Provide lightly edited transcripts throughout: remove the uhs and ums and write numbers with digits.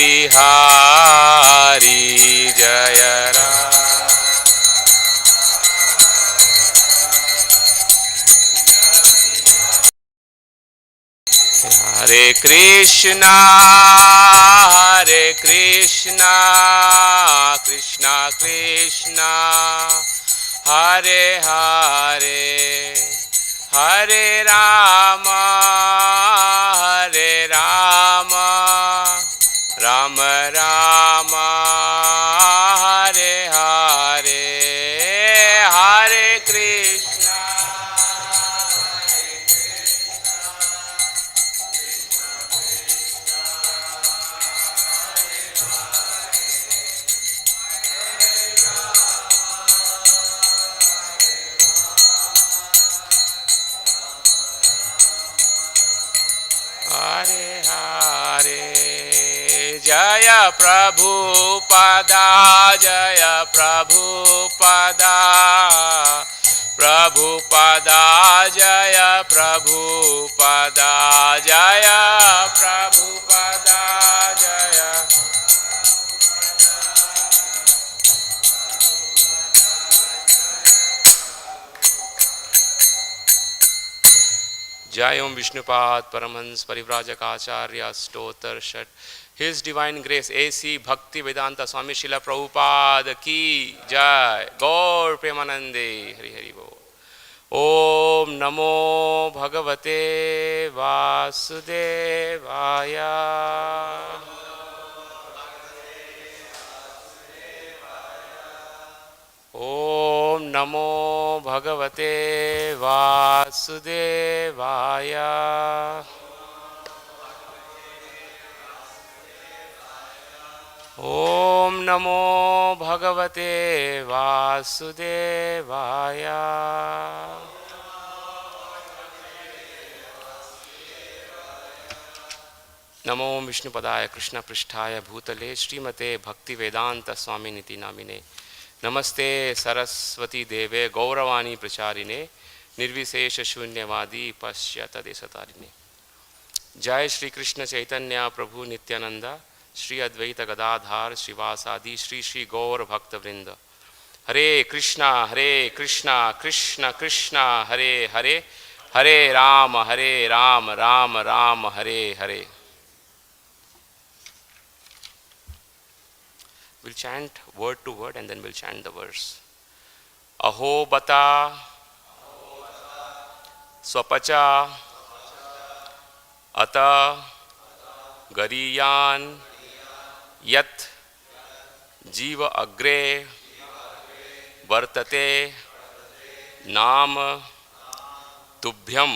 बिहारी जय राम। हरे कृष्णा कृष्णा कृष्णा हरे हरे हरे राम राम राम हरे हरे हरे कृष्णा हरे हरे जय प्रभुपदा जय प्रभुपदा प्रभुपदा जय प्रभुपदा जय प्रभुपदा जय जय ओम विष्णुपाद परमहंस परिव्राजक आचार्य स्तोत्र षट His Divine Grace A.C. Bhakti Vedanta Swami Srila Prabhupada की जय गौर प्रेमानंदे हरि हरि बोल। ओम नमो भगवते वासुदेवाय। ओम नमो भगवते वासुदेवाय। ओम नमो भगवते वासुदेवाय। नमो विष्णुपदाय कृष्ण पृष्ठाय भूतले श्रीमते भक्ति वेदांत स्वामी नीति नामिने नमस्ते सरस्वती देवे गौरवाणी प्रचारिणे निर्विशेष शून्यवादी पश्चात देशतारिणे। जय श्री कृष्ण चैतन्य प्रभु नित्यानंद श्री अद्वैत गदाधार श्रीवासादि श्री श्री गौर भक्त वृंद। हरे Krishna Krishna Krishna Hare Hare Hare Ram Ram Ram Hare Hare. We'll chant word to word and then we'll chant the verse. Aho bata śva-paco ata garīyān yaj-jihvāgre vartate nāma tubhyam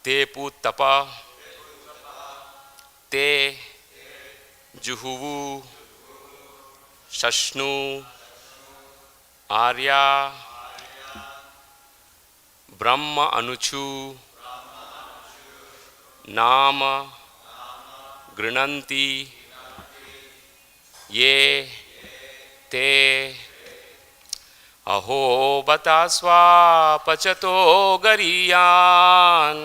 tepus te juhuvuḥ sasnur āryā brahmānūcur nāma gṛṇanti ye te aho bata śva-paco garīyān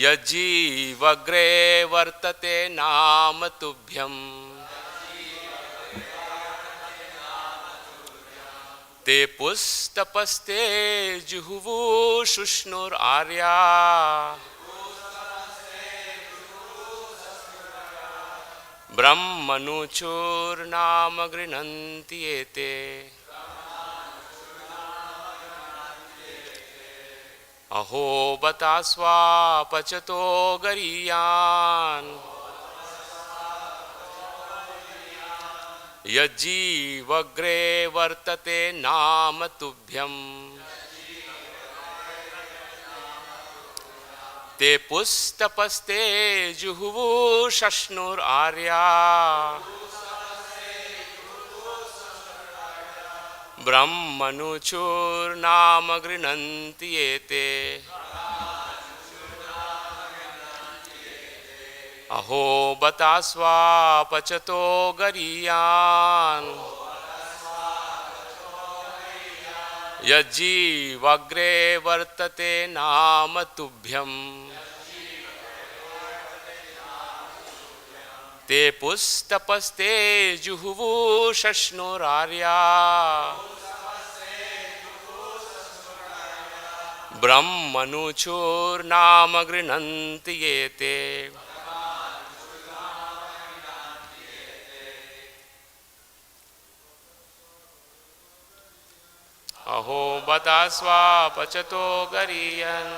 yaj-jihvāgre vartate nāma tubhyam tepus tapas te juhuvuḥ sasnur āryā brahmānūcur nāma gṛṇanti ete aho bata śva-paco garīyān yaj-jihvāgre vartate nāma tubhyam tepus tapas te juhuvuḥ sasnur āryā brahmānūcur nāma gṛṇanti ete aho bata śva-paco garīyān yaj-jihvāgre vartate nāma tubhyam tepus tapaste juhuvuḥ sasnur āryā brahmānūcur nāma gṛṇanti yete. Aho bata śva-paco garīyān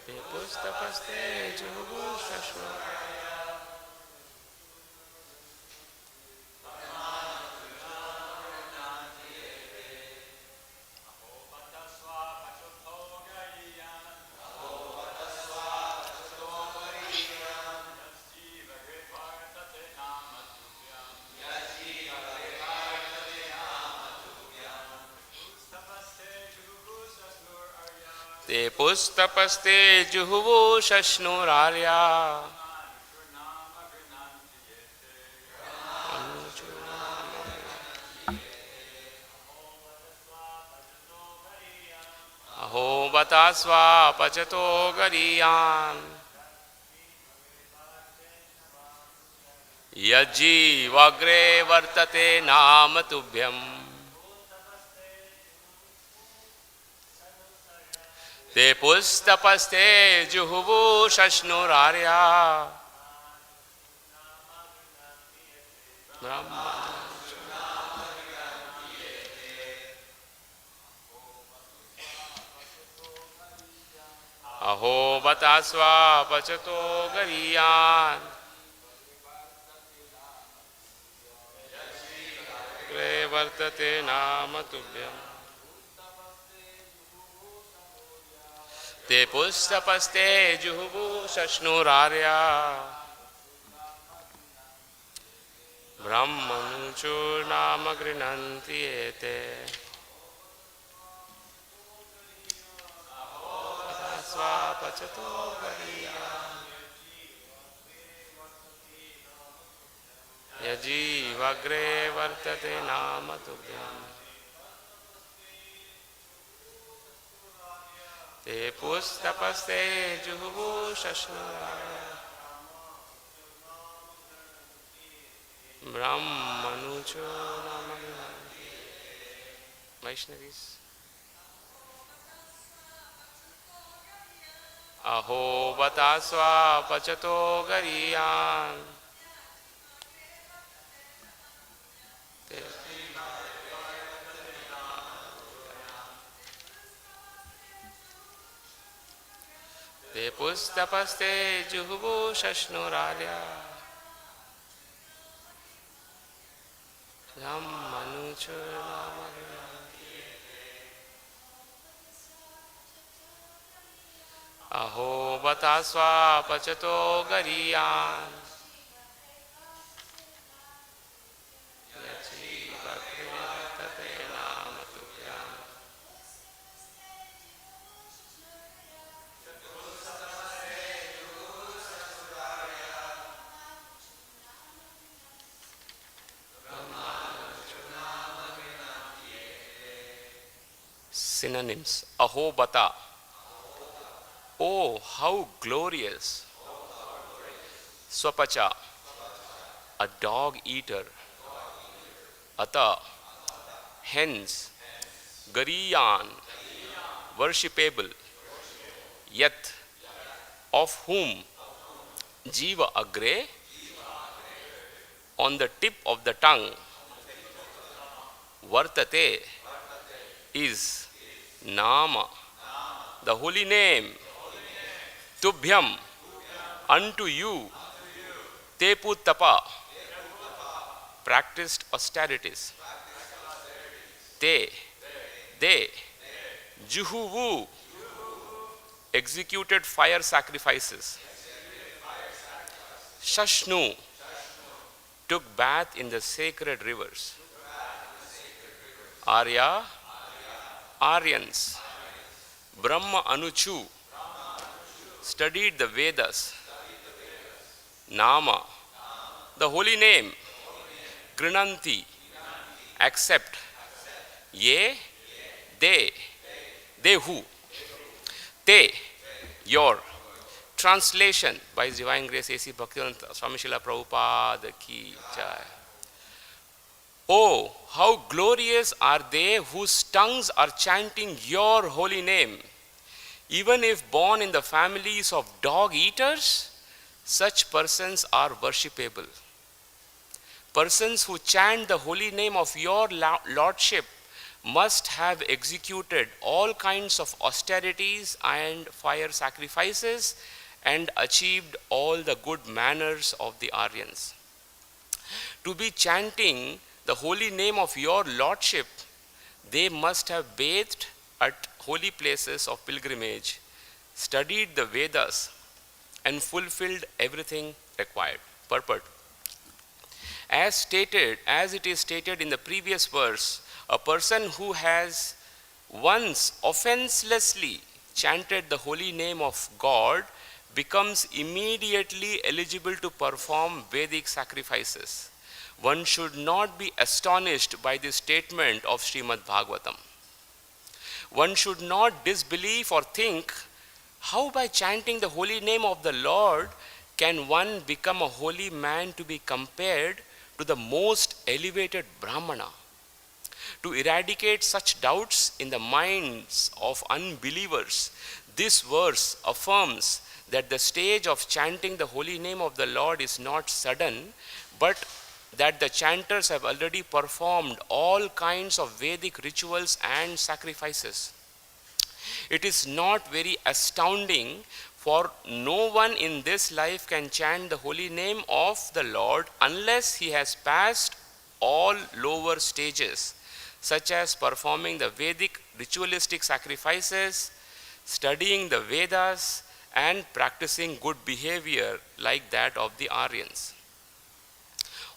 tepus tapaste juhuvuḥ sasnur tepus tapaste juhuvuḥ sasnur āryā aho bata śva-paco garīyān yaj-jihvāgre vartate nāma tubhyam tepus tapaste juhuvuḥ sasnur āryā aho bata śva-paco garīyān vartate nāma tubhyam tepus tapaste juhuvuḥ sasnur āryā brahmānūcur nāma gṛṇanti ete. śva-paco garīyān yaj-jihvāgre vartate nāma tubhyam tepus tapaste juhuvuḥ sasnur āryā brahmānūcur nāma gṛṇanti. Vaishnavis. Aho bata śva-paco garīyān tepus tapaste juhuvuḥ sasnur āryā brahmānūcur nāma gṛṇanti. Aho bata śva-paco garīyān yaj-jihvāgre vartate nāma tubhyam Synonyms. Aho bata. Oh, how glorious. Śva-paco, a dog eater. Ata, hence. Garīyān, worshipable. Yat, of whom. Jiva-agre, on the tip of the tongue. Vartate, is. Nāma, the holy name. Tubhyam, unto you. Tepu tapa, practiced austerities. They, juhuvuḥ, executed fire sacrifices. Sasnur, took bath in the sacred rivers. Āryā, Āryans. Brahmānūcur, studied the Vedas. Nāma, the holy name. gṛṇanti, accept. ye, they who, te, your. Translation by His Divine Grace A.C. Bhaktivedanta Swami Srila Prabhupada ki jai. Oh, how glorious are they whose tongues are chanting your holy name. Even if born in the families of dog eaters, such persons are worshipable. Persons who chant the holy name of your Lordship must have executed all kinds of austerities and fire sacrifices and achieved all the good manners of the Āryans. To be chanting the holy name of your Lordship, they must have bathed at holy places of pilgrimage, studied the Vedas, and fulfilled everything required. Purport. As it is stated in the previous verse, a person who has once offenselessly chanted the holy name of God becomes immediately eligible to perform Vedic sacrifices. One should not be astonished by this statement of Śrīmad-Bhāgavatam. One should not disbelieve or think, how by chanting the holy name of the Lord can one become a holy man to be compared to the most elevated Brahmana? To eradicate such doubts in the minds of unbelievers, this verse affirms that the stage of chanting the holy name of the Lord is not sudden, but that the chanters have already performed all kinds of Vedic rituals and sacrifices. It is not very astounding, for no one in this life can chant the holy name of the Lord unless he has passed all lower stages, such as performing the Vedic ritualistic sacrifices, studying the Vedas, and practicing good behavior like that of the Āryans.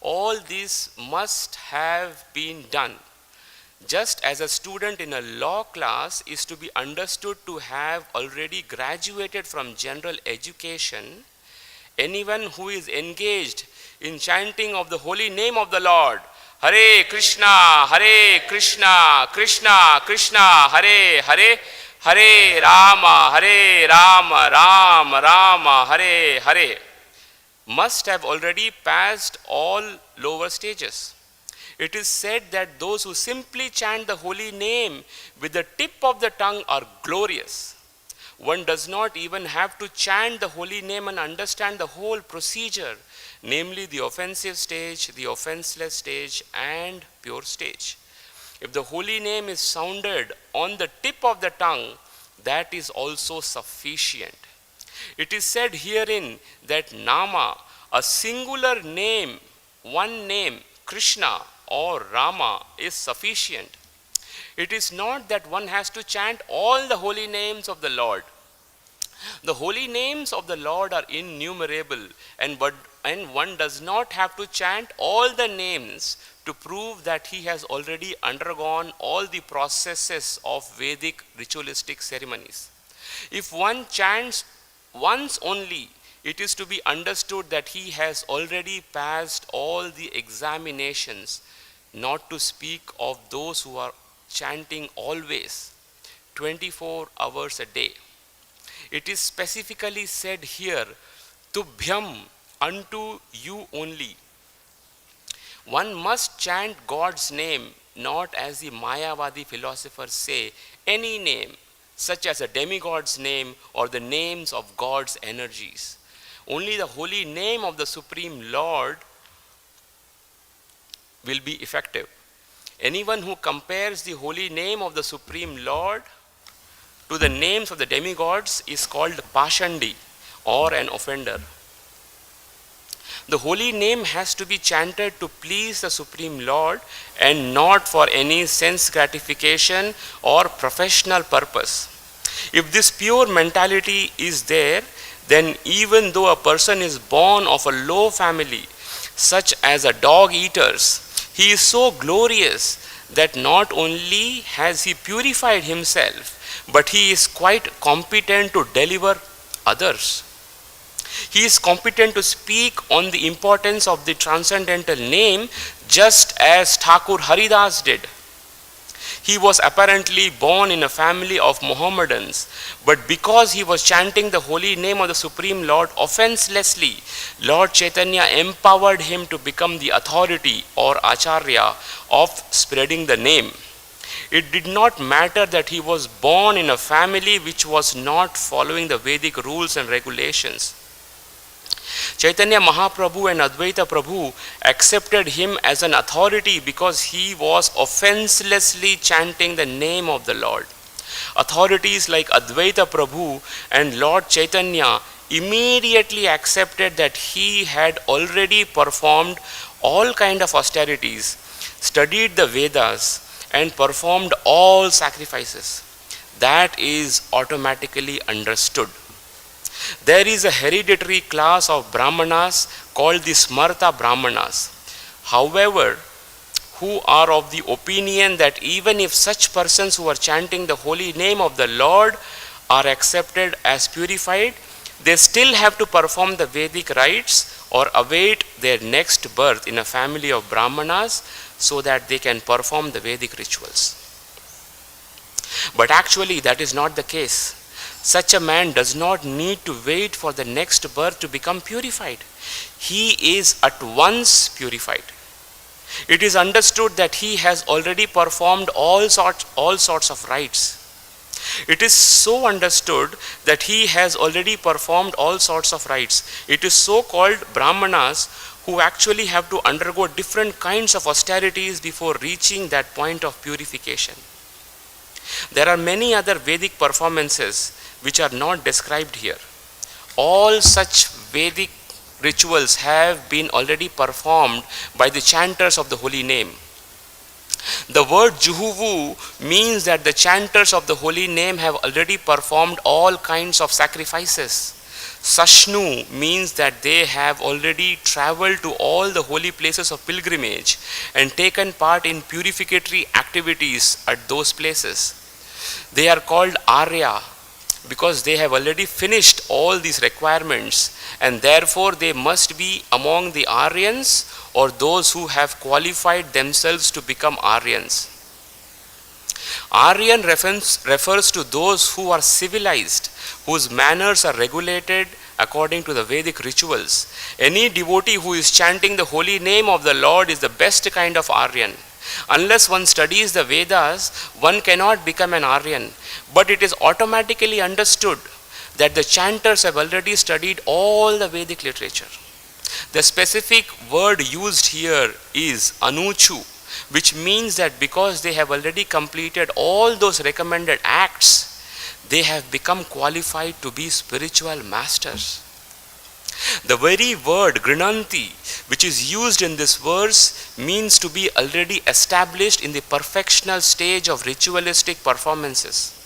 All these must have been done. Just as a student in a law class is to be understood to have already graduated from general education, anyone who is engaged in chanting of the holy name of the Lord, Hare Kṛṣṇa, Hare Kṛṣṇa, Kṛṣṇa Kṛṣṇa, Hare Hare, Hare Rāma, Hare Rāma, Rāma Rāma, Hare Hare, must have already passed all lower stages. It is said that those who simply chant the holy name with the tip of the tongue are glorious. One does not even have to chant the holy name and understand the whole procedure, namely the offensive stage, the offenseless stage, and pure stage. If the holy name is sounded on the tip of the tongue, that is also sufficient. It is said herein that nāma, a singular name, one name, Kṛṣṇa or Rāma, is sufficient. It is not that one has to chant all the holy names of the Lord. The holy names of the Lord are innumerable, and one does not have to chant all the names to prove that he has already undergone all the processes of Vedic ritualistic ceremonies. If one chants once only, it is to be understood that he has already passed all the examinations, not to speak of those who are chanting always, 24 hours a day. It is specifically said here, tubhyam, unto you only. One must chant God's name, not as the Mayavadi philosophers say, any name, such as a demigod's name or the names of God's energies. Only the holy name of the Supreme Lord will be effective. Anyone who compares the holy name of the Supreme Lord to the names of the demigods is called Pashandi, or an offender. The holy name has to be chanted to please the Supreme Lord and not for any sense gratification or professional purpose. If this pure mentality is there, then even though a person is born of a low family, such as a dog eaters, he is so glorious that not only has he purified himself, but he is quite competent to deliver others. He is competent to speak on the importance of the transcendental name, just as Thakur Haridas did. He was apparently born in a family of Mohammedans, but because he was chanting the holy name of the Supreme Lord offenselessly, Lord Chaitanya empowered him to become the authority or āryā of spreading the name. It did not matter that he was born in a family which was not following the Vedic rules and regulations. Chaitanya Mahaprabhu and Advaita Prabhu accepted him as an authority because he was offenselessly chanting the name of the Lord. Authorities like Advaita Prabhu and Lord Chaitanya immediately accepted that he had already performed all kind of austerities, studied the Vedas, and performed all sacrifices. That is automatically understood. There is a hereditary class of Brahmanas called the Smarta Brahmanas, however, who are of the opinion that even if such persons who are chanting the holy name of the Lord are accepted as purified, they still have to perform the Vedic rites or await their next birth in a family of Brahmanas so that they can perform the Vedic rituals. But actually that is not the case. Such a man does not need to wait for the next birth to become purified. He is at once purified. It is understood that he has already performed all sorts of rites. It is so understood that he has already performed all sorts of rites. It is so called Brahmanas who actually have to undergo different kinds of austerities before reaching that point of purification. There are many other Vedic performances which are not described here. All such Vedic rituals have been already performed by the chanters of the holy name. The word juhuvuḥ means that the chanters of the holy name have already performed all kinds of sacrifices. Sasnur means that they have already traveled to all the holy places of pilgrimage and taken part in purificatory activities at those places. They are called āryā because they have already finished all these requirements, and therefore they must be among the Āryans or those who have qualified themselves to become Āryans. Āryan refers to those who are civilized, whose manners are regulated according to the Vedic rituals. Any devotee who is chanting the holy name of the Lord is the best kind of Āryan. Unless one studies the Vedas, one cannot become an Āryan. But it is automatically understood that the chanters have already studied all the Vedic literature. The specific word used here is anuchu, which means that because they have already completed all those recommended acts, they have become qualified to be spiritual masters. The very word gṛṇanti, which is used in this verse, means to be already established in the perfectional stage of ritualistic performances.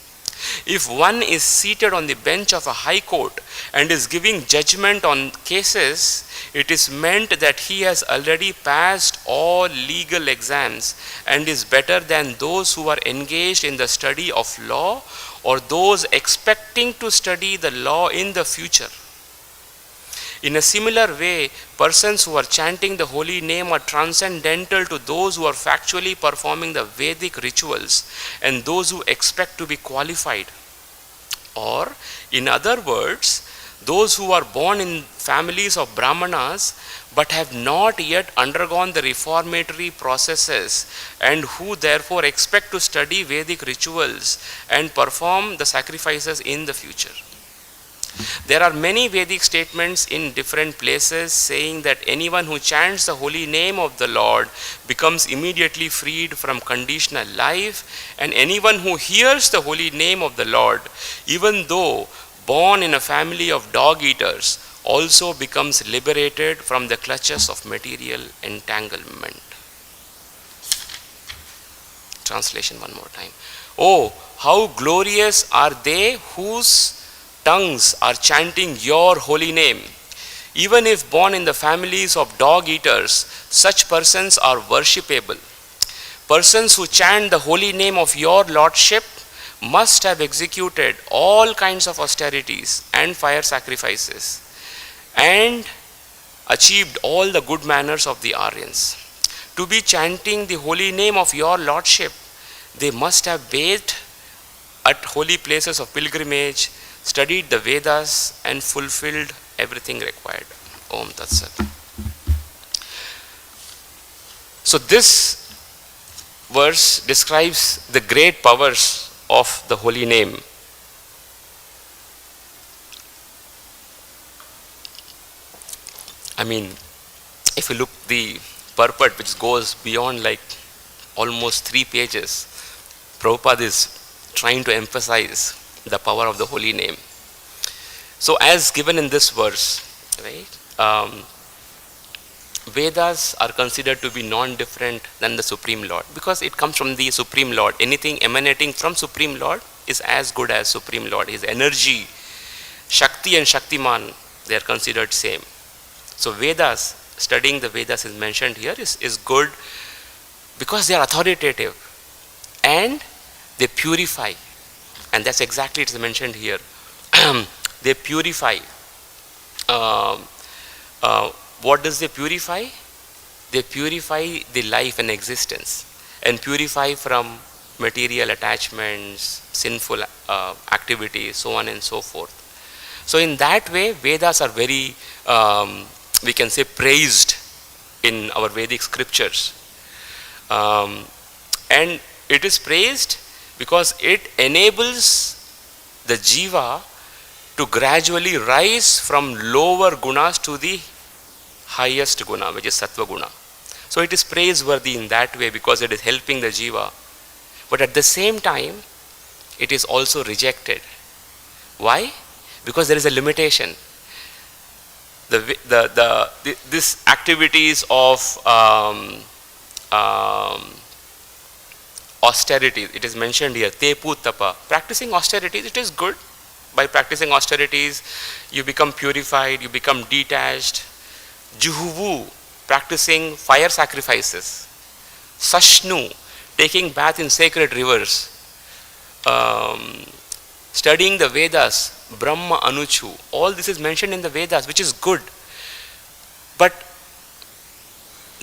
If one is seated on the bench of a high court and is giving judgment on cases, it is meant that he has already passed all legal exams and is better than those who are engaged in the study of law or those expecting to study the law in the future. In a similar way, persons who are chanting the holy name are transcendental to those who are factually performing the Vedic rituals and those who expect to be qualified. Or, in other words, those who are born in families of Brahmanas but have not yet undergone the reformatory processes and who therefore expect to study Vedic rituals and perform the sacrifices in the future. There are many Vedic statements in different places saying that anyone who chants the holy name of the Lord becomes immediately freed from conditional life, and anyone who hears the holy name of the Lord, even though born in a family of dog eaters, also becomes liberated from the clutches of material entanglement. Translation one more time. Oh, how glorious are they whose tongues are chanting your holy name. Even if born in the families of dog eaters, such persons are worshipable. Persons who chant the holy name of your Lordship must have executed all kinds of austerities and fire sacrifices and achieved all the good manners of the Āryans. To be chanting the holy name of your Lordship they must have bathed at holy places of pilgrimage, studied the Vedas, and fulfilled everything required. Om Tat Sat. So this verse describes the great powers of the holy name. I mean, if you look the purport, which goes beyond like almost 3 pages, Prabhupada is trying to emphasize the power of the holy name. So as given in this verse, right, Vedas are considered to be non-different than the Supreme Lord, because it comes from the Supreme Lord. Anything emanating from Supreme Lord is as good as Supreme Lord. His energy, Shakti and Shaktiman, they are considered same. So Vedas, studying the Vedas is mentioned here, is good because they are authoritative and they purify. And that's exactly it's mentioned here. They purify. What does they purify? They purify the life and existence, and purify from material attachments, sinful activities, so on and so forth. So in that way, Vedas are very, we can say, praised in our Vedic scriptures. And it is praised because it enables the jiva to gradually rise from lower gunas to the highest guna, which is sattva guna. So it is praiseworthy in that way because it is helping the jiva. But at the same time, it is also rejected. Why? Because there is a limitation. This activities of austerities, it is mentioned here, tepus, tapa. Practicing austerities, it is good. By practicing austerities, you become purified, you become detached. Juhuvuḥ, practicing fire sacrifices. Sasnur, taking bath in sacred rivers. Studying the Vedas, brahmānūcur. All this is mentioned in the Vedas, which is good. But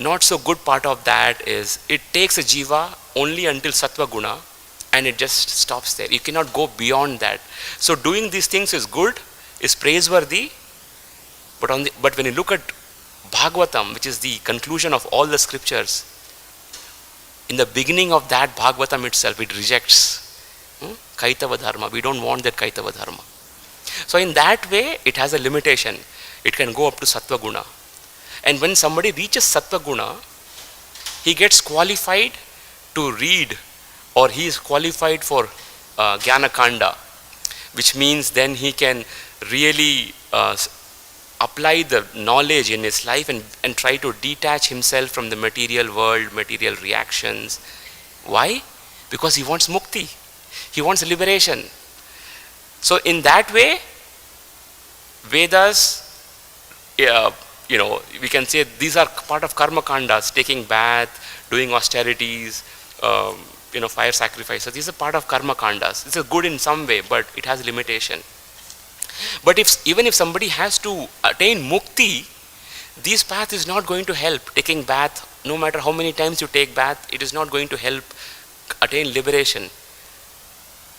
not so good part of that is it takes a jiva only until sattva guna and it just stops there. You cannot go beyond that. So doing these things is good, is praiseworthy, but when you look at Bhagavatam, which is the conclusion of all the scriptures, in the beginning of that Bhagavatam itself, it rejects kaitava dharma. We don't want that kaitava dharma. So in that way, it has a limitation. It can go up to sattva guna. And when somebody reaches sattva guna, he gets qualified to read, or he is qualified for jnana kanda, which means then he can really apply the knowledge in his life and try to detach himself from the material world, material reactions. Why? Because he wants mukti. He wants liberation. So in that way, Vedas, we can say these are part of karma kandas, taking bath, doing austerities, fire sacrifices. These are part of karma kandas. This is good in some way, but it has limitation. But even if somebody has to attain mukti, this path is not going to help. Taking bath, no matter how many times you take bath, it is not going to help attain liberation,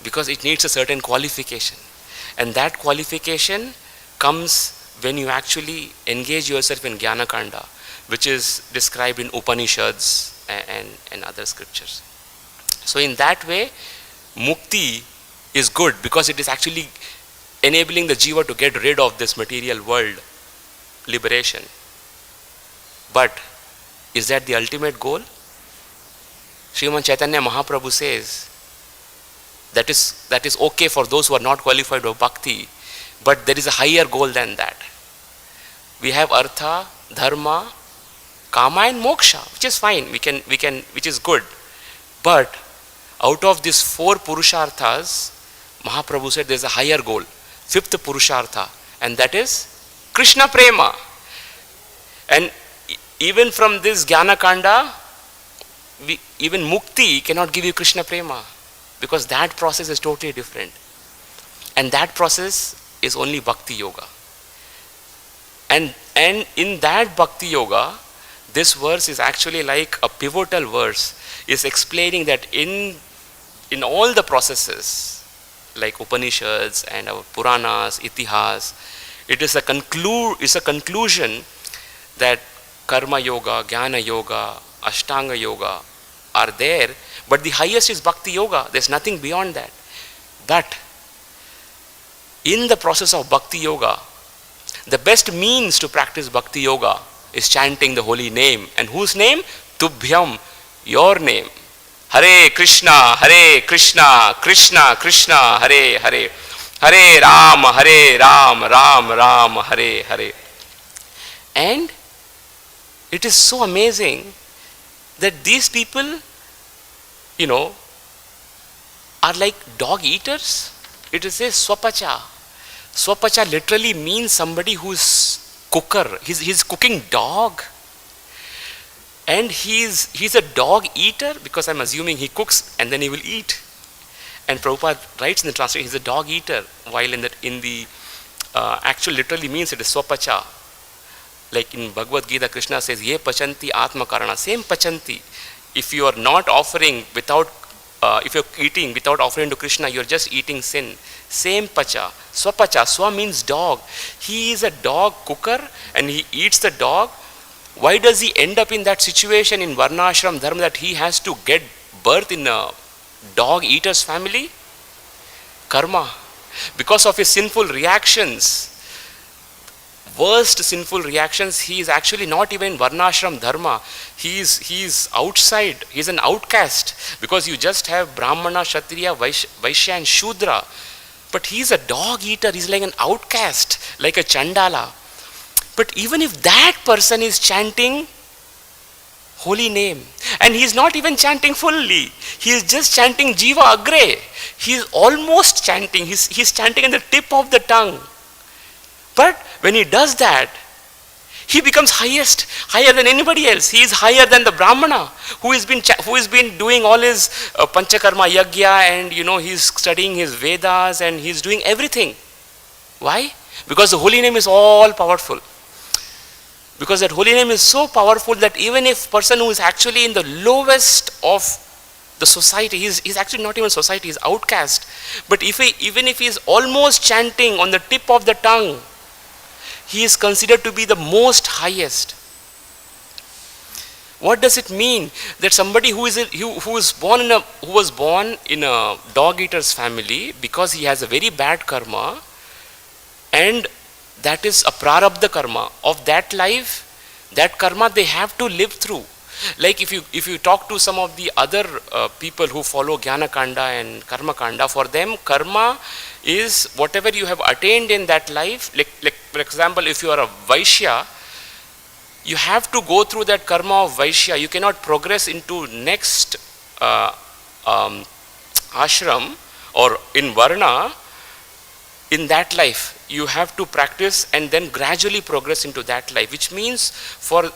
because it needs a certain qualification. And that qualification comes when you actually engage yourself in jnana kanda, which is described in Upanishads and other scriptures. So in that way, mukti is good because it is actually enabling the jiva to get rid of this material world, liberation. But is that the ultimate goal? Srimad Chaitanya Mahaprabhu says that is okay for those who are not qualified for bhakti, but there is a higher goal than that. We have artha, dharma, kama and moksha, which is fine, which is good. But out of these 4 purusharthas, Mahaprabhu said there is a higher goal, 5th purushartha, and that is Krishna prema. And even from this jnana kanda, even mukti cannot give you Krishna prema, because that process is totally different. And that process is only bhakti yoga. And in that bhakti yoga, this verse is actually like a pivotal verse, is explaining that in in all the processes, like Upanishads and our Puranas, Itihas, it is a conclusion that Karma Yoga, Jnana Yoga, Ashtanga Yoga are there, but the highest is Bhakti Yoga. There's nothing beyond that. But in the process of Bhakti Yoga, the best means to practice Bhakti Yoga is chanting the holy name. And whose name? Tubhyam, your name. Hare Kṛṣṇa, Hare Kṛṣṇa, Kṛṣṇa Kṛṣṇa, Hare Hare. Hare Rāma, Hare Rāma, Rāma Rāma, Hare Hare. And it is so amazing that these people, are like dog eaters. It is a śva-paco. Śva-paco literally means somebody who's cooker. He's cooking dog. And he's a dog eater because I'm assuming he cooks and then he will eat. And Prabhupada writes in the translation, he's a dog eater, while in the actual literally means it is śva-paco. Like in Bhagavad Gita, Krishna says, Ye pachanti atma karana. Same pachanti. If you are not offering if you're eating without offering to Krishna, you're just eating sin. Same pacha. Śva-paco. Swa means dog. He is a dog cooker and he eats the dog. Why does he end up in that situation in Varnashram Dharma that he has to get birth in a dog eater's family? Karma. Because of his sinful reactions, worst sinful reactions, he is actually not even Varnashram Dharma. He is outside. He is an outcast. Because you just have Brahmana, Kshatriya, Vaishya and Shudra. But he is a dog eater. He is like an outcast, like a Chandala. But even if that person is chanting holy name, and he is not even chanting fully, he is just chanting yaj-jihvāgre. He is almost chanting. He is chanting at the tip of the tongue. But when he does that, he becomes higher than anybody else. He is higher than the Brahmana who has been doing all his Panchakarma Yajna, and he is studying his Vedas and he is doing everything. Why? Because the holy name is all powerful. Because that holy name is so powerful that even if person who is actually in the lowest of the society, he's actually not even society, he's outcast. But even if he is almost chanting on the tip of the tongue, he is considered to be the most highest. What does it mean? That somebody who was born in a dog eater's family because he has a very bad karma, and that is a prarabdha karma of that life, that karma they have to live through. Like if you talk to some of the other people who follow Jnana Kanda and Karma Kanda, for them karma is whatever you have attained in that life. Like for example, if you are a Vaishya, you have to go through that karma of Vaishya. You cannot progress into next ashram or in Varna in that life. You have to practice and then gradually progress into that life, which means for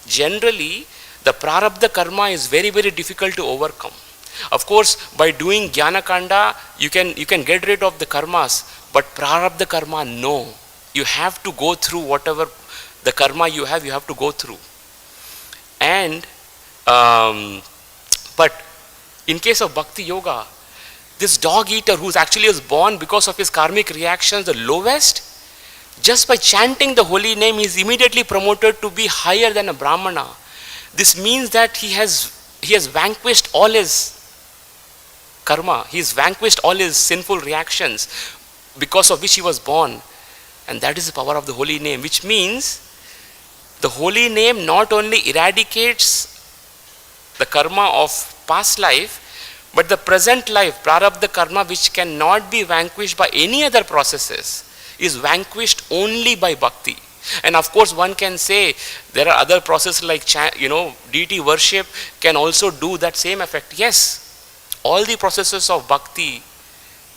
generally the prarabdha karma is very, very difficult to overcome. Of course, by doing Jnana Kanda, you can get rid of the karmas, but prarabdha karma, no. You have to go through whatever the karma you have to go through. And but in case of Bhakti Yoga, this dog eater who actually was born because of his karmic reactions, the lowest, just by chanting the holy name, he is immediately promoted to be higher than a Brahmana. This means that he has vanquished all his karma. He has vanquished all his sinful reactions because of which he was born. And that is the power of the holy name, which means the holy name not only eradicates the karma of past life, but the present life, prarabdha karma, which cannot be vanquished by any other processes, is vanquished only by bhakti. And of course, one can say there are other processes like deity worship can also do that same effect. Yes, all the processes of bhakti,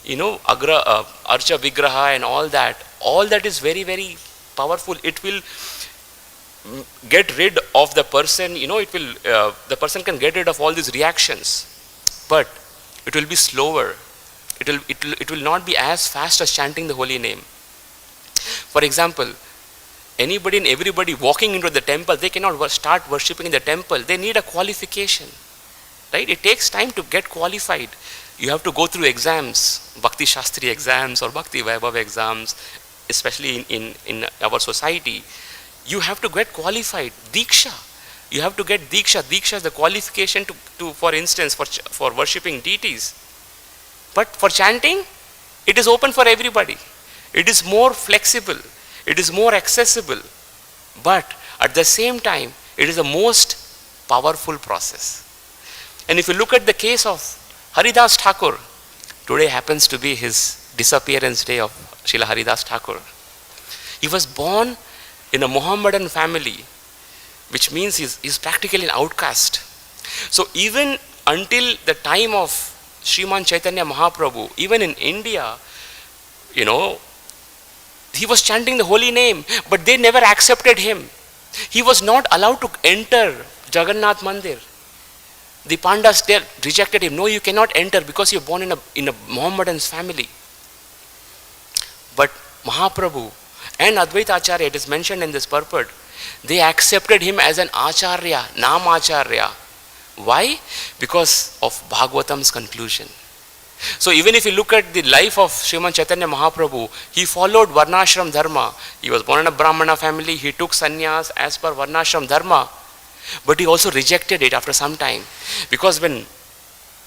archa vigraha and all that is very, very powerful. It will get rid of the person. The person can get rid of all these reactions, but it will be slower. It will not be as fast as chanting the holy name. For example, anybody and everybody walking into the temple, they cannot start worshipping in the temple. They need a qualification, right? It takes time to get qualified. You have to go through exams, Bhakti Shastri exams or Bhakti Vaibhav exams, especially in our society. You have to get qualified. Diksha. You have to get Diksha. Diksha is the qualification to for instance, for worshipping deities. But for chanting, it is open for everybody. It is more flexible. It is more accessible. But at the same time, it is the most powerful process. And if you look at the case of Haridas Thakur, today happens to be his disappearance day of Srila Haridas Thakur. He was born in a Mohammedan family, which means he's practically an outcast. So even until the time of Sriman Chaitanya Mahaprabhu, even in India, he was chanting the holy name, but they never accepted him. He was not allowed to enter Jagannath Mandir. The Pandas there rejected him. No, you cannot enter because you're born in a Mohammedan's family. But Mahaprabhu and Advaita Acharya, it is mentioned in this purport, they accepted him as an Acharya, nāma Acharya. Why? Because of Bhagavatam's conclusion. So even if you look at the life of Sriman Chaitanya Mahaprabhu, he followed Varnashram Dharma. He was born in a Brahmana family, he took sannyas as per Varnashram Dharma. But he also rejected it after some time. Because when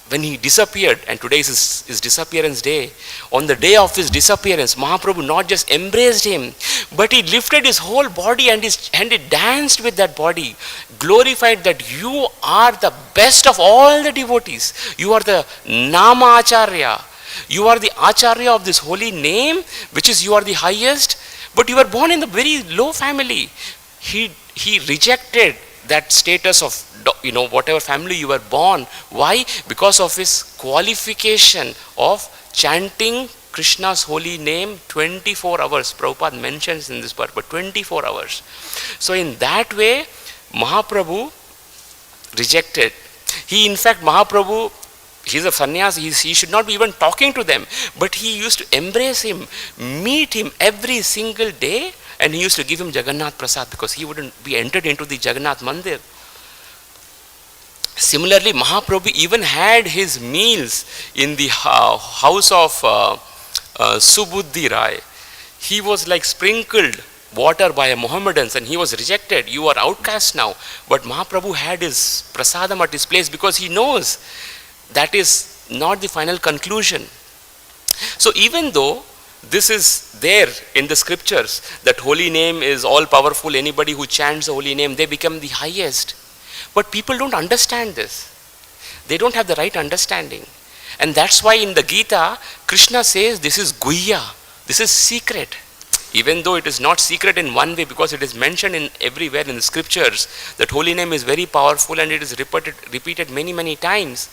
he disappeared, and today is his disappearance day, on the day of his disappearance, Mahaprabhu not just embraced him, but he lifted his whole body and he danced with that body, glorified that you are the best of all the devotees. You are the nāma Acharya. You are the Acharya of this holy name, which is you are the highest, but you were born in a very low family. He rejected that status of whatever family you were born. Why? Because of his qualification of chanting Krishna's holy name 24 hours. Prabhupada mentions in this part, but 24 hours. So in that way, Mahaprabhu rejected. Mahaprabhu, he's a sannyas, he should not be even talking to them, but he used to embrace him, meet him every single day, and he used to give him Jagannath Prasad because he wouldn't be entered into the Jagannath Mandir. Similarly, Mahaprabhu even had his meals in the house of Subuddhi Rai. He was like sprinkled water by a Mohammedans and he was rejected. You are outcast now. But Mahaprabhu had his prasadam at his place because he knows that is not the final conclusion. So even though this is there in the scriptures, that holy name is all powerful, anybody who chants the holy name, they become the highest. But people don't understand this. They don't have the right understanding. And that's why in the Gita, Krishna says this is guhya, this is secret. Even though it is not secret in one way, because it is mentioned in everywhere in the scriptures, that holy name is very powerful and it is repeated many, many times.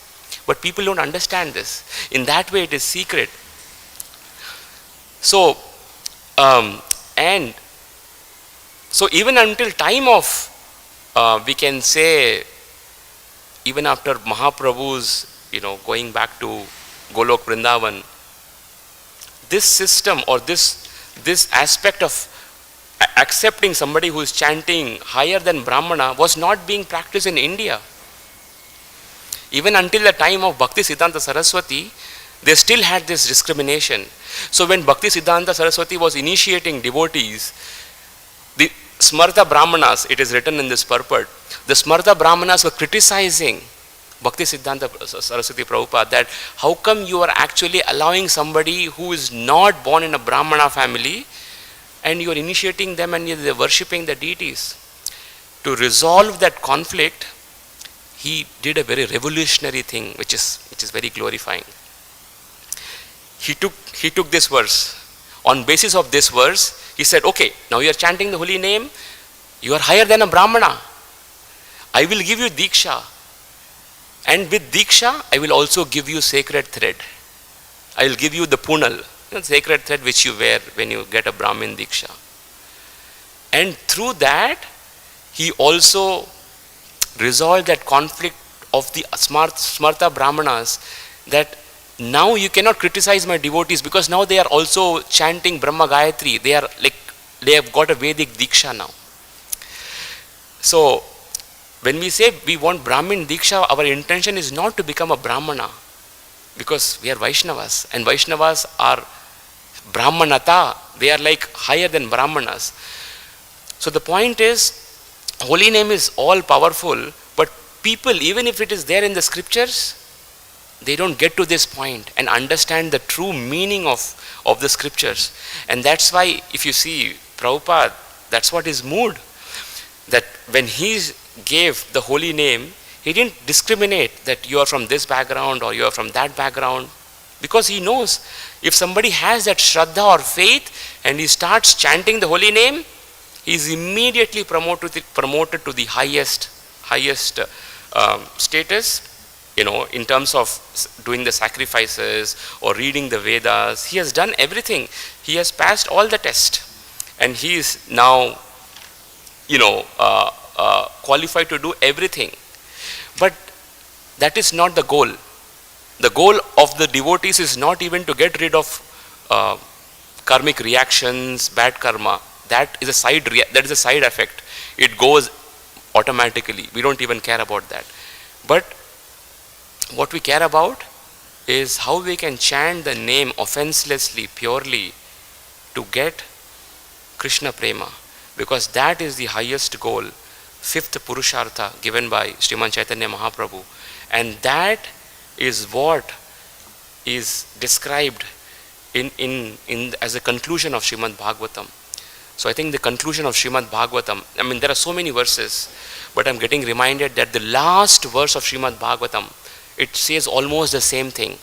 But people don't understand this. In that way it is secret. So, even until time of, we can say, even after Mahaprabhu's, going back to Golok Vrindavan, this system or this aspect of accepting somebody who is chanting higher than Brahmana was not being practiced in India. Even until the time of Bhakti Siddhanta Saraswati, they still had this discrimination. So when Bhakti Siddhanta Saraswati was initiating devotees, the Smarta Brahmanas, it is written in this purport, the Smarta Brahmanas were criticizing Bhakti Siddhanta Saraswati Prabhupada that how come you are actually allowing somebody who is not born in a Brahmana family and you are initiating them and they are worshipping the deities. To resolve that conflict, he did a very revolutionary thing which is very glorifying. He took this verse. On basis of this verse, he said, okay, now you are chanting the holy name, you are higher than a Brahmana. I will give you Diksha. And with Diksha, I will also give you sacred thread. I will give you the punal, sacred thread which you wear when you get a Brahmin Diksha. And through that, he also resolved that conflict of the Smarta Brahmanas, that now you cannot criticize my devotees because now they are also chanting Brahma Gayatri. They have got a Vedic Diksha now. So when we say we want Brahmin Diksha, our intention is not to become a Brahmana, because we are Vaishnavas, and Vaishnavas are Brahmanata, they are like higher than Brahmanas. So the point is, holy name is all powerful, but people, even if it is there in the scriptures, they don't get to this point and understand the true meaning of the scriptures. And that's why, if you see Prabhupada, that's what his mood, that when he gave the holy name, he didn't discriminate that you are from this background or you are from that background, because he knows if somebody has that Shraddha or faith and he starts chanting the holy name, he is immediately promoted to the highest status, in terms of doing the sacrifices or reading the Vedas. He has done everything. He has passed all the tests, and he is now, qualified to do everything. But that is not the goal. The goal of the devotees is not even to get rid of karmic reactions, bad karma. That is a side effect. It goes automatically. We don't even care about that. But what we care about is how we can chant the name offenselessly, purely, to get Krishna Prema, because that is the highest goal, fifth Purushartha given by Srimad Chaitanya Mahaprabhu. And that is what is described in as a conclusion of Śrīmad-Bhāgavatam. So I think the conclusion of Śrīmad-Bhāgavatam, there are so many verses, but I'm getting reminded that the last verse of Śrīmad-Bhāgavatam, it says almost the same thing.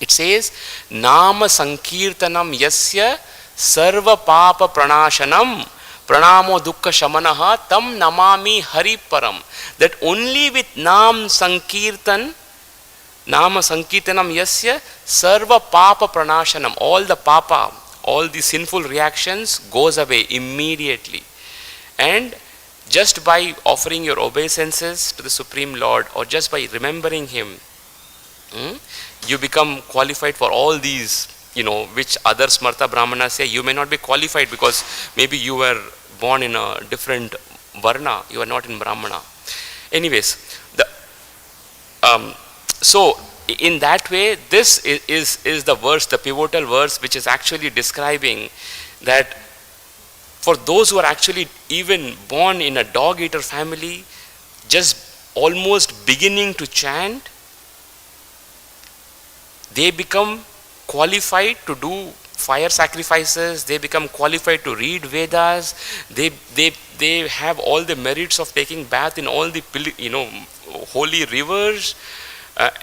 It says, nāma sankirtanam yasya sarva papa pranashanam pranamo dukkha shamanaha tam namami hari param. That only with nāma sankirtanam yasya sarva papa pranashanam, all the papa, all the sinful reactions goes away immediately. And just by offering your obeisances to the Supreme Lord, or just by remembering Him, you become qualified for all these, which other Smarta Brahmanas say you may not be qualified because maybe you were born in a different Varna, you are not in Brahmana. Anyways, so in that way, this is the verse, the pivotal verse, which is actually describing that for those who are actually even born in a dog-eater family, just almost beginning to chant, they become qualified to do fire sacrifices, they become qualified to read Vedas, they have all the merits of taking bath in all the holy rivers,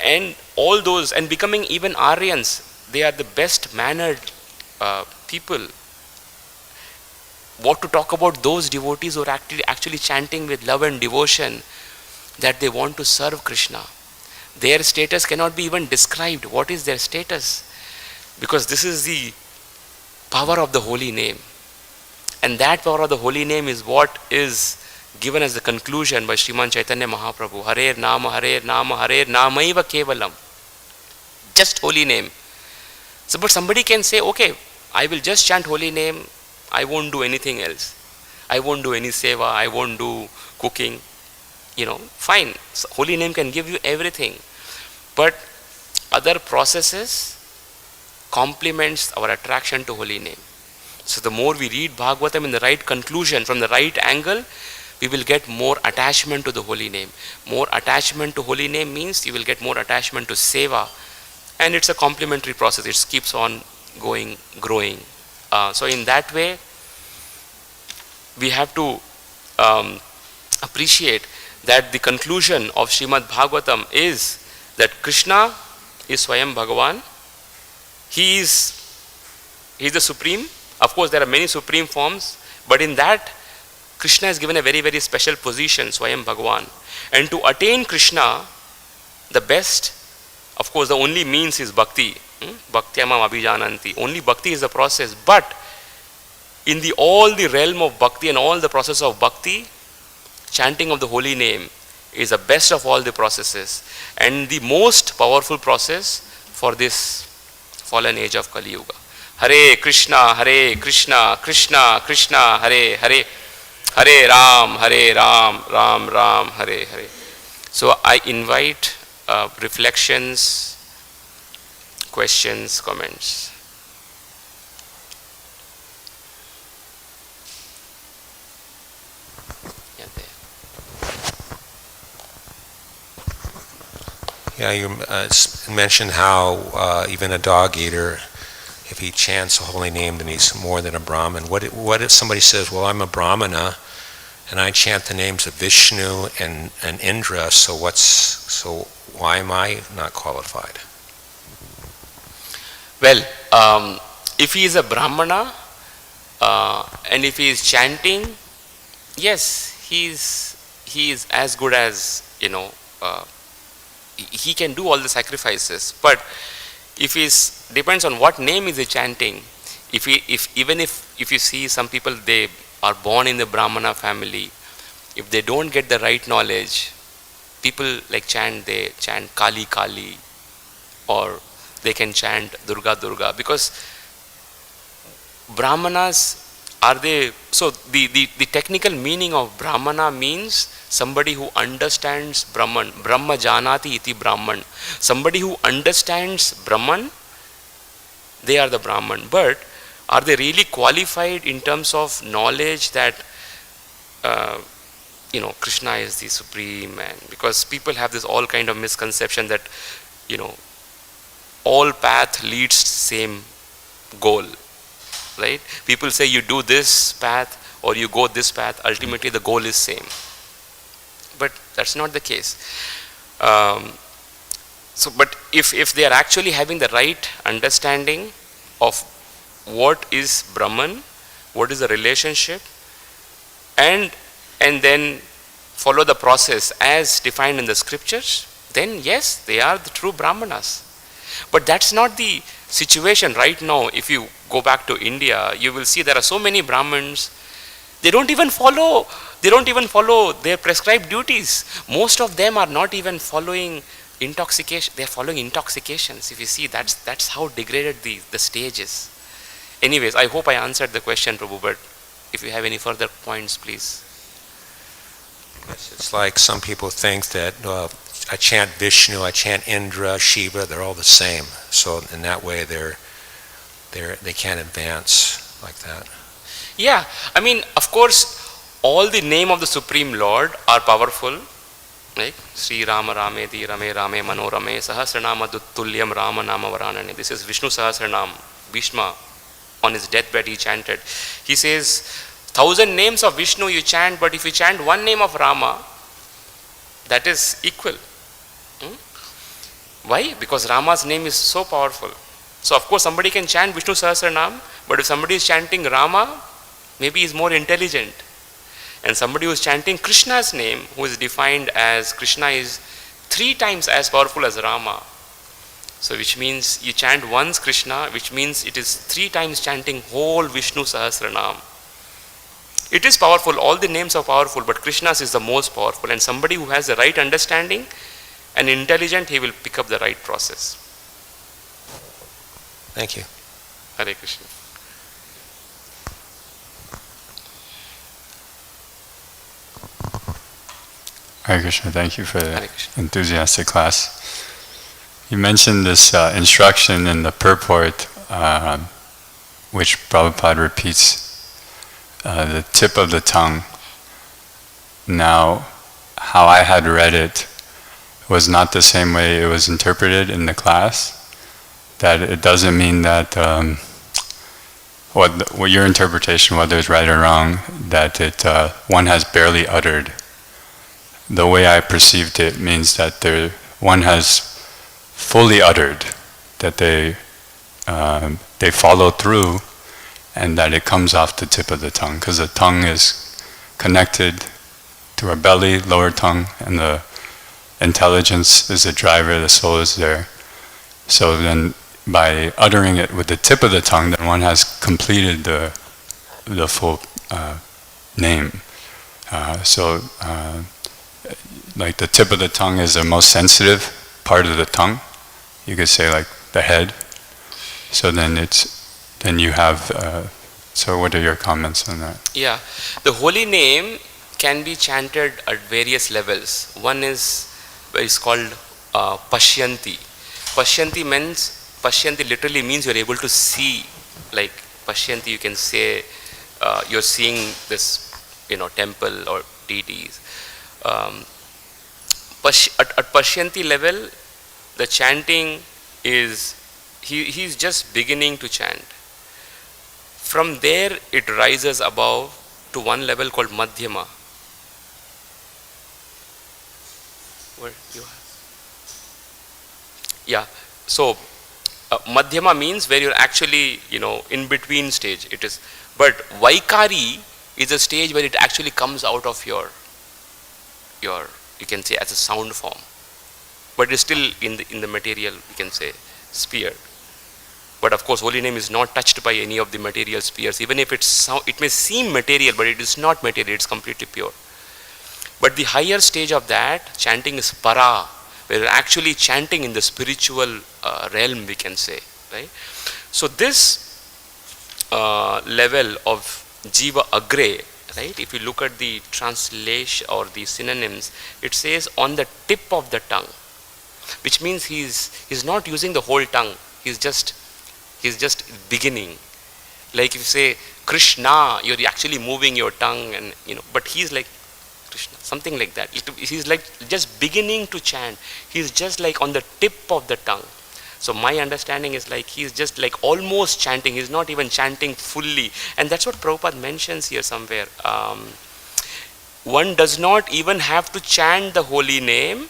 and all those, and becoming even Āryans. They are the best mannered people. What to talk about those devotees who are actually chanting with love and devotion, that they want to serve Krishna. Their status cannot be even described. What is their status? Because this is the power of the holy name. And that power of the holy name is what is given as the conclusion by Srimad Chaitanya Mahaprabhu. Hare Rāma, Hare Rāma, Hare Rāmaiva Kevalam. Just holy name. So, but somebody can say, okay, I will just chant holy name, I won't do anything else. I won't do any seva, I won't do cooking. Fine. So holy name can give you everything. But other processes complements our attraction to holy name. So the more we read Bhagavatam in the right conclusion, from the right angle, we will get more attachment to the holy name. More attachment to holy name means you will get more attachment to seva. And it's a complementary process. It keeps on going, growing. So in that way, we have to appreciate that the conclusion of Śrīmad-Bhāgavatam is that Krishna is Swayam Bhagavan. He is the Supreme. Of course, there are many Supreme forms, but in that, Krishna is given a very, very special position, Swayam Bhagavan. And to attain Krishna, the best, of course, the only means is bhakti. Bhaktyamam abhijananti. Only bhakti is the process. But in all the realm of bhakti and all the process of bhakti, chanting of the holy name is the best of all the processes and the most powerful process for this fallen age of Kali Yuga. Hare Kṛṣṇa, Hare Kṛṣṇa, Kṛṣṇa Kṛṣṇa, Hare Hare. Hare Ram, Hare Ram, Ram Ram, Hare Hare. So I invite reflections, questions, comments. Yeah, you mentioned how even a dog eater, if he chants a holy name, then he's more than a Brahmin. What if somebody says, well, I'm a Brahmana, and I chant the names of Vishnu and Indra, so why am I not qualified? Well, if he is a Brahmana, and if he is chanting, yes, he is as good as, he can do all the sacrifices. But if depends on what name is he chanting. Even if you see some people, they are born in the Brahmana family, if they don't get the right knowledge, people they chant Kali Kali, or they can chant Durga Durga, because Brahmanas so the technical meaning of Brahmana means somebody who understands Brahman. Brahma janati iti Brahman. Somebody who understands Brahman, they are the Brahman. But are they really qualified in terms of knowledge that Krishna is the supreme? And because people have this all kind of misconception that all path leads same goal, right? People say you do this path or you go this path, ultimately the goal is same. But that's not the case. But if they are actually having the right understanding of what is Brahman, what is the relationship, and then follow the process as defined in the scriptures, then yes, they are the true Brahmanas. But that's not the situation right now. If you go back to India, you will see there are so many Brahmins, they don't even follow their prescribed duties. Most of them are not even following intoxication, they are following intoxications. If you see, that's how degraded the stage is. Anyways, I hope I answered the question, Prabhu, but if you have any further points, please. Yes, it's like some people think that I chant Vishnu, I chant Indra, Shiva, they're all the same. So in that way they can't advance like that. Yeah, I mean, of course, all the name of the Supreme Lord are powerful. Like Sri Rāma Rāmeti Rame Rame Manorame Sahasranama Tulyam Rāma Nama Varanane. This is Vishnu Sahasranam. Bhishma, on his deathbed, he chanted. He says, 1,000 names of Vishnu you chant, but if you chant one name of Rama, that is equal. Why? Because Rama's name is so powerful. So of course somebody can chant Vishnu Sahasranam, but if somebody is chanting Rama, maybe he is more intelligent. And somebody who is chanting Krishna's name, who is defined as Krishna, is 3 times as powerful as Rama. So which means you chant once Krishna, which means it is 3 times chanting whole Vishnu Sahasranam. It is powerful, all the names are powerful, but Krishna's is the most powerful. And somebody who has the right understanding and intelligent, he will pick up the right process. Thank you. Hare Krishna. Hare Krishna, thank you for the enthusiastic class. You mentioned this instruction in the purport, which Prabhupada repeats, the tip of the tongue. Now, how I had read it was not the same way it was interpreted in the class. That it doesn't mean that what your interpretation, whether it's right or wrong, that one has barely uttered. The way I perceived it means that one has fully uttered, that they follow through, and that it comes off the tip of the tongue, because the tongue is connected to our belly, lower tongue, and the intelligence is the driver, the soul is there. So then by uttering it with the tip of the tongue, then one has completed the full name. Like the tip of the tongue is the most sensitive part of the tongue. You could say like the head. So then you have So what are your comments on that? Yeah, the holy name can be chanted at various levels. One is called Pashyanti. Pashyanti literally means you're able to see. Like Pashyanti, you can say you're seeing this, temple or deities. At Pashyanti level, the chanting is, he's just beginning to chant. From there, it rises above to one level called Madhyama. Where you have? Yeah. So Madhyama means where you're actually, in between stage. It is, but Vaikari is a stage where it actually comes out of your you can say as a sound form, but it's still in the material, you can say, sphere. But of course, holy name is not touched by any of the material spheres. Even if it may seem material, but it is not material. It's completely pure. But the higher stage of that chanting is para, where you're actually chanting in the spiritual realm, we can say, right? So this level of yaj-jihvāgre, right? If you look at the translation or the synonyms, it says on the tip of the tongue, which means he's not using the whole tongue. He's just beginning. Like if you say Kṛṣṇa, you're actually moving your tongue, and but he's like Kṛṣṇa, something like that. He's like just beginning to chant. He's just like on the tip of the tongue. So my understanding is like he's just like almost chanting. He's not even chanting fully, and that's what Prabhupada mentions here somewhere. One does not even have to chant the holy name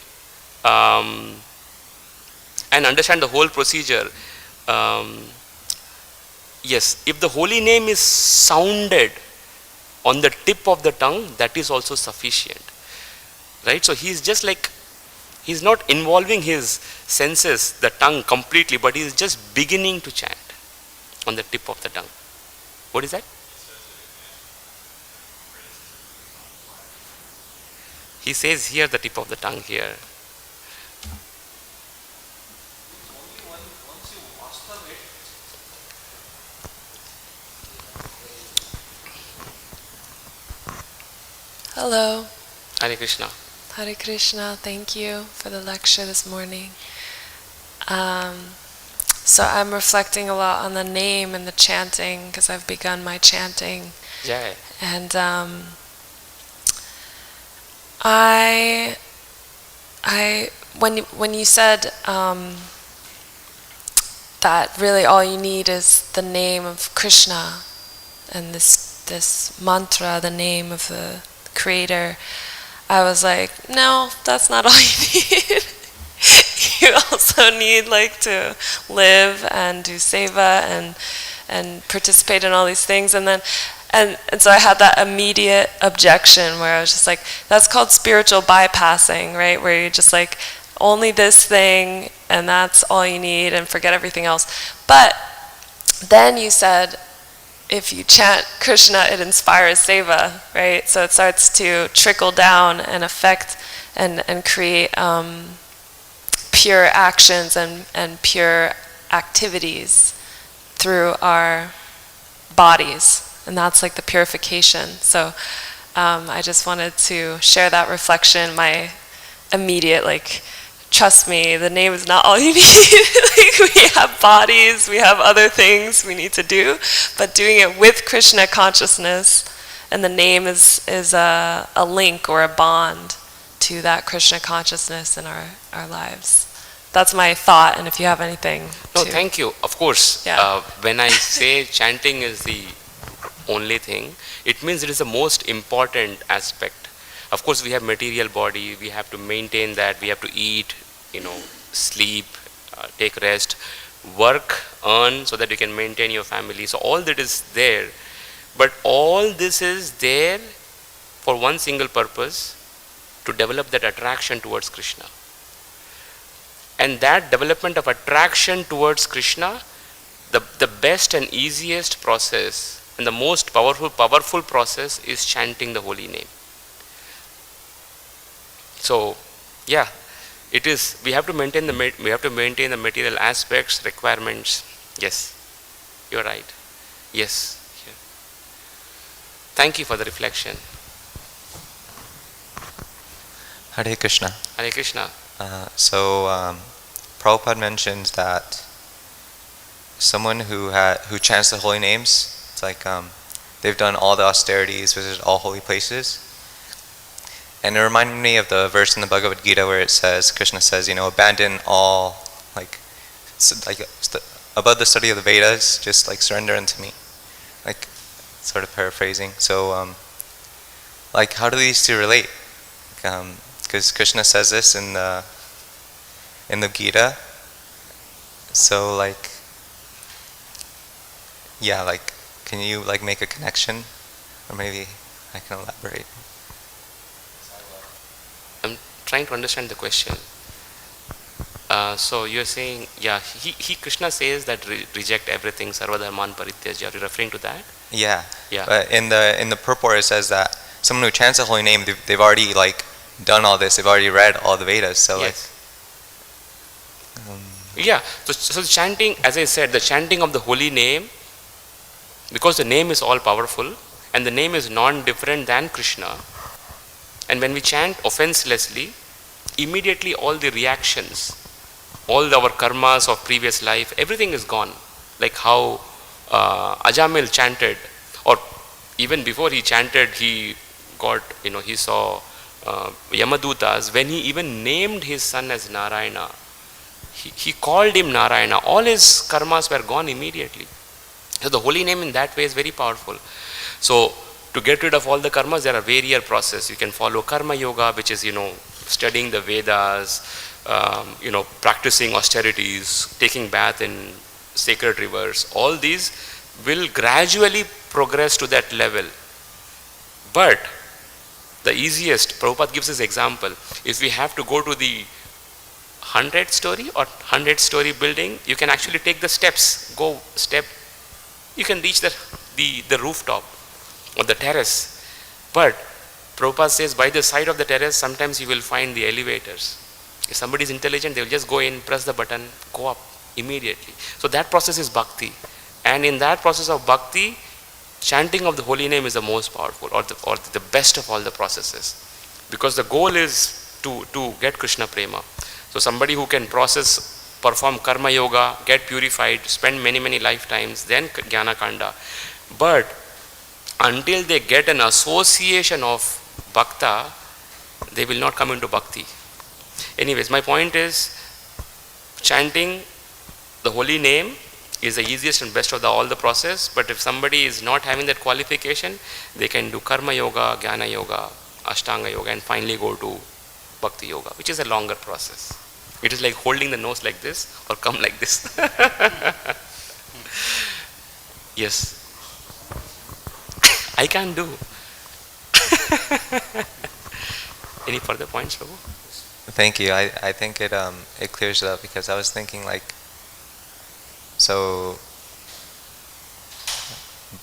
and understand the whole procedure. Yes, if the holy name is sounded on the tip of the tongue, that is also sufficient, right? So he's just like, he's not involving his senses, the tongue completely, but he's just beginning to chant on the tip of the tongue. What is that? He says here the tip of the tongue here. Hello. Hare Kṛṣṇa. Hare Kṛṣṇa, thank you for the lecture this morning. So I'm reflecting a lot on the name and the chanting because I've begun my chanting. Yeah. And I when you said that really all you need is the name of Krishna and this mantra, the name of the Creator, I was like, no, that's not all you need. You also need like to live and do seva and participate in all these things. And then and so I had that immediate objection where I was just like, that's called spiritual bypassing, right? Where you're just like, only this thing and that's all you need and forget everything else. But then you said, if you chant Krishna, it inspires seva, right? So it starts to trickle down and affect and create pure actions and pure activities through our bodies. And that's like the purification. So I just wanted to share that reflection, my immediate like, trust me, the name is not all you need. Like we have bodies, we have other things we need to do, but doing it with Krishna consciousness, and the name is a link or a bond to that Krishna consciousness in our lives. That's my thought, and if you have anything. No, thank you. Of course, Yeah. When I say chanting is the only thing, it means it is the most important aspect. Of course, we have material body, we have to maintain that, we have to eat, sleep, take rest, work, earn so that you can maintain your family. So all that is there. But all this is there for one single purpose, to develop that attraction towards Krishna. And that development of attraction towards Krishna, the best and easiest process and the most powerful process is chanting the holy name. So, yeah, it is. We have to maintain the material aspects, requirements. Yes, you're right. Yes. Yeah. Thank you for the reflection. Hare Krishna. Hare Krishna. Prabhupada mentions that someone who chants the holy names, it's like they've done all the austerities, visited all holy places. And it reminded me of the verse in the Bhagavad Gita where it says, Krishna says, abandon all, above the study of the Vedas, just surrender unto me. Sort of paraphrasing. So, how do these two relate? Because Krishna says this in the Gita. So, can you make a connection, or maybe I can elaborate. I'm trying to understand the question. So you're saying, Krishna says that reject everything, sarva dharman parityajya. Are you referring to that? Yeah. Yeah. But in the purport it says that someone who chants the holy name, they've already done all this. They've already read all the Vedas. So yes. So the chanting, as I said, the chanting of the holy name, because the name is all powerful and the name is non-different than Krishna. And when we chant offenselessly, immediately all the reactions, all our karmas of previous life, everything is gone. Like how Ajamil chanted, or even before he chanted, he got, he saw Yamadutas. When he even named his son as Narayana, he called him Narayana. All his karmas were gone immediately. So the holy name in that way is very powerful. So to get rid of all the karmas, there are various processes. You can follow karma yoga, which is, studying the Vedas, practicing austerities, taking bath in sacred rivers. All these will gradually progress to that level. But the easiest, Prabhupada gives this example, if we have to go to the 100-story or 100-story building, you can actually take the steps, you can reach the rooftop or the terrace. But Prabhupada says by the side of the terrace, sometimes you will find the elevators. If somebody is intelligent, they will just go in, press the button, go up immediately. So that process is bhakti. And in that process of bhakti, chanting of the holy name is the most powerful, or the best of all the processes. Because the goal is to get Krishna prema. So somebody who can perform karma yoga, get purified, spend many lifetimes, then jnana kanda. But until they get an association of bhakta, they will not come into bhakti. Anyways, my point is, chanting the holy name is the easiest and best of all the process. But if somebody is not having that qualification, they can do karma yoga, jnana yoga, ashtanga yoga, and finally go to bhakti yoga, which is a longer process. It is like holding the nose like this or come like this. Yes. I can do. Any further points, Prabhu? Thank you. I think it clears it up, because I was thinking so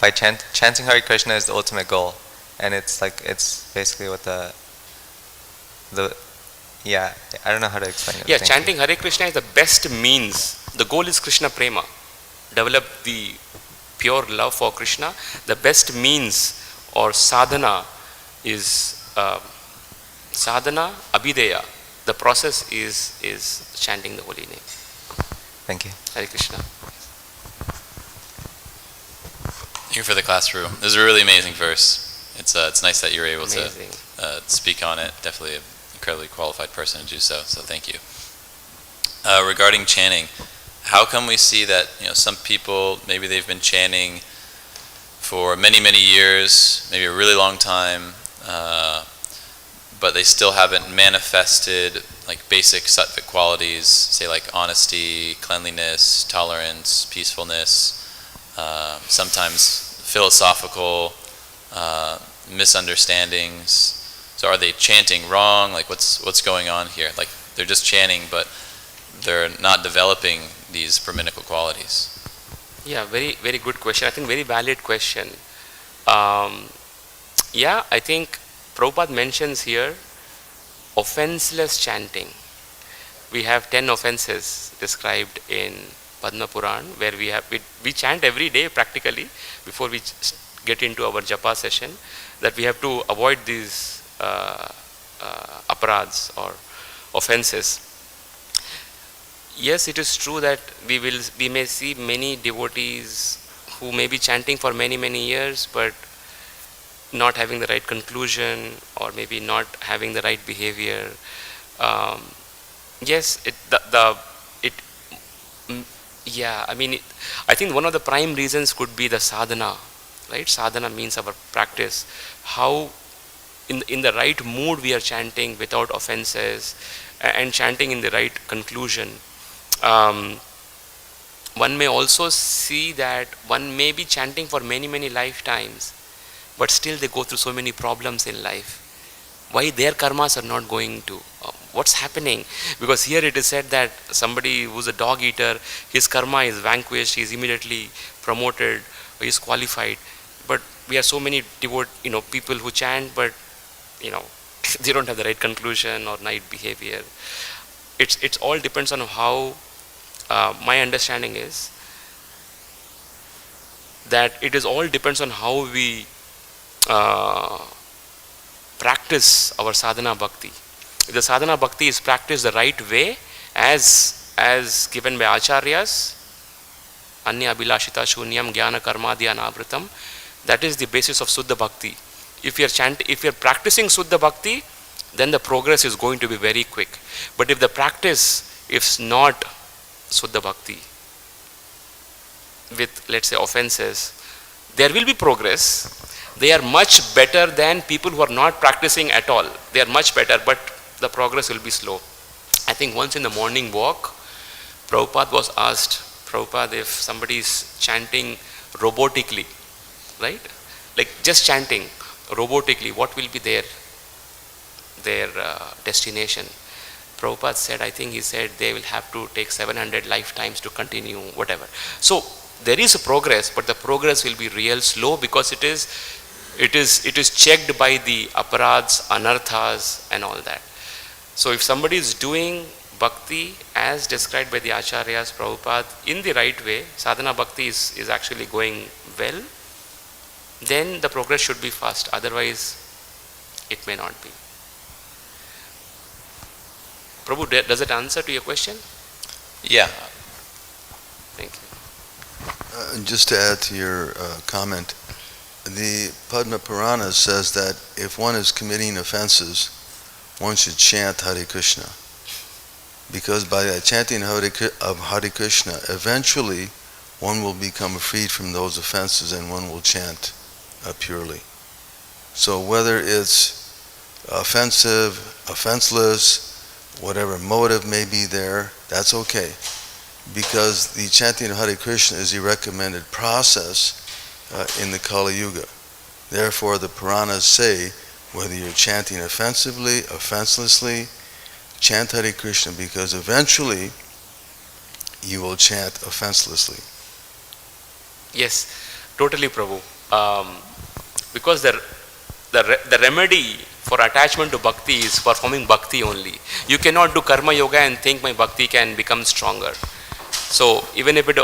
by chanting Hare Krishna is the ultimate goal, and it's basically what I don't know how to explain it. Yeah, chanting Hare Krishna is the best means. The goal is Krishna prema. Develop the pure love for Krishna. The best means or sadhana is sadhana abhideya. The process is chanting the holy name. Thank you. Hare Krishna. Thank you for the class, Prabhu. This is a really amazing verse. It's nice that you're able to speak on it. Definitely an incredibly qualified person to do so. So thank you. Regarding chanting, how come we see that some people, maybe they've been chanting for many years, maybe a really long time, but they still haven't manifested basic sattvic qualities, say honesty, cleanliness, tolerance, peacefulness, sometimes philosophical misunderstandings. So are they chanting wrong? What's going on here? They're just chanting, but they're not developing these brahminical qualities. Yeah, very good question. I think very valid question. I think Prabhupada mentions here offenseless chanting. We have 10 offenses described in Padma Puran, where we chant every day practically before we get into our japa session, that we have to avoid these aparads or offenses. Yes, it is true that we may see many devotees who may be chanting for many years, but not having the right conclusion, or maybe not having the right behavior. Yes, I think one of the prime reasons could be the sadhana, right? Sadhana means our practice. How in the right mood we are chanting without offenses, and chanting in the right conclusion. One may also see that one may be chanting for many lifetimes, but still they go through so many problems in life. Why their karmas are not going to? What's happening? Because here it is said that somebody who's a dog eater, his karma is vanquished, he is immediately promoted, he is qualified. But we have so many people who chant, but they don't have the right conclusion or right behavior. It's all depends on how. My understanding is that it is all depends on how we practice our sadhana bhakti. If the sadhana bhakti is practiced the right way, as given by acharyas, anya abhilashita shunyam jnana karmadya anavritam, that is the basis of Suddha Bhakti. If you are practicing Suddha Bhakti, then the progress is going to be very quick. But if the practice is not Suddha Bhakti, with, let's say, offenses, there will be progress. They are much better than people who are not practicing at all. They are much better, but the progress will be slow. I think once in the morning walk, Prabhupada was asked, Prabhupada, if somebody is chanting robotically, right? Like just chanting robotically, what will be their destination? Prabhupada said, he said they will have to take 700 lifetimes to continue, whatever. So there is a progress, but the progress will be real slow, because it is checked by the aparads, anarthas and all that. So if somebody is doing bhakti as described by the acharyas, Prabhupada, in the right way, sadhana bhakti is actually going well, then the progress should be fast. Otherwise, it may not be. Prabhu, does it answer to your question? Yeah. Thank you. Just to add to your comment, the Padma Purana says that if one is committing offenses, one should chant Hare Kṛṣṇa. Because by the chanting of Hare Kṛṣṇa, eventually one will become freed from those offenses and one will chant purely. So whether it's offensive, offenseless, whatever motive may be there, that's okay. Because the chanting of Hare Kṛṣṇa is the recommended process in the Kali Yuga. Therefore, the Puranas say, whether you're chanting offensively, offenselessly, chant Hare Kṛṣṇa, because eventually you will chant offenselessly. Yes, totally, Prabhu. Because the remedy for attachment to bhakti is performing bhakti only. You cannot do karma yoga and think my bhakti can become stronger. So even if it is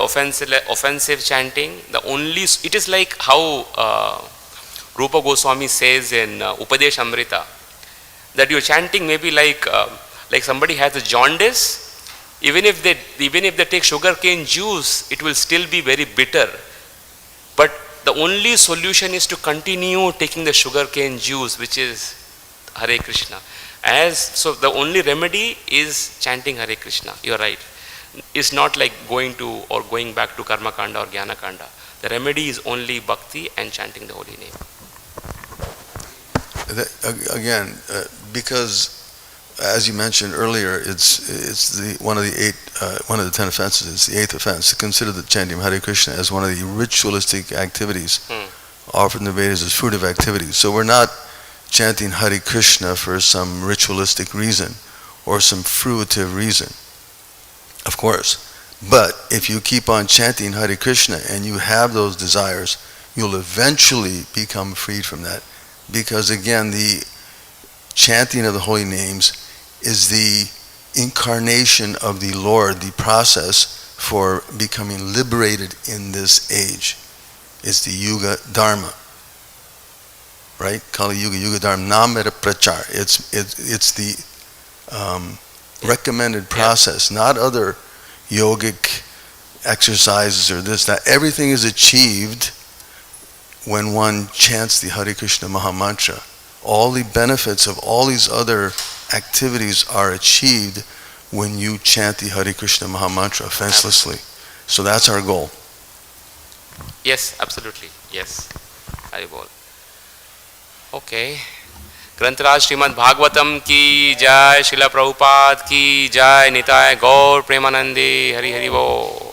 offensive chanting, it is like how Rupa Goswami says in Upadesh Amrita, that your chanting may be like somebody has a jaundice. Even if they take sugarcane juice, it will still be very bitter. But the only solution is to continue taking the sugarcane juice, which is Hare Kṛṣṇa. So the only remedy is chanting Hare Kṛṣṇa. You are right. It's not like going back to Karma Kanda or Jnana Kanda. The remedy is only bhakti and chanting the holy name. Again, because as you mentioned earlier, it's one of the 10 offenses. It's the 8th offense to consider the chanting of Hare Kṛṣṇa as one of the ritualistic activities offered in the Vedas as fruitive activities. So we're not chanting Hare Kṛṣṇa for some ritualistic reason or some fruitive reason, of course. But if you keep on chanting Hare Kṛṣṇa and you have those desires, you'll eventually become freed from that. Because again, the chanting of the holy names is the incarnation of the Lord, the process for becoming liberated in this age. It's the Yuga Dharma. right? Kali Yuga, Yuga Dharma, Nameta Prachar. It's the recommended process, not other yogic exercises or this, that. Everything is achieved when one chants the Hare Kṛṣṇa Mahamantra. All the benefits of all these other activities are achieved when you chant the Hare Kṛṣṇa Mahamantra offenselessly. So that's our goal. Yes, absolutely. Yes. Hare Bol. Okay. ग्रंथराज Shrimad Bhagavatam की जय, श्रील प्रभुपाद की जय, निताय गौर प्रेमानंदे, हरि हरि बोल.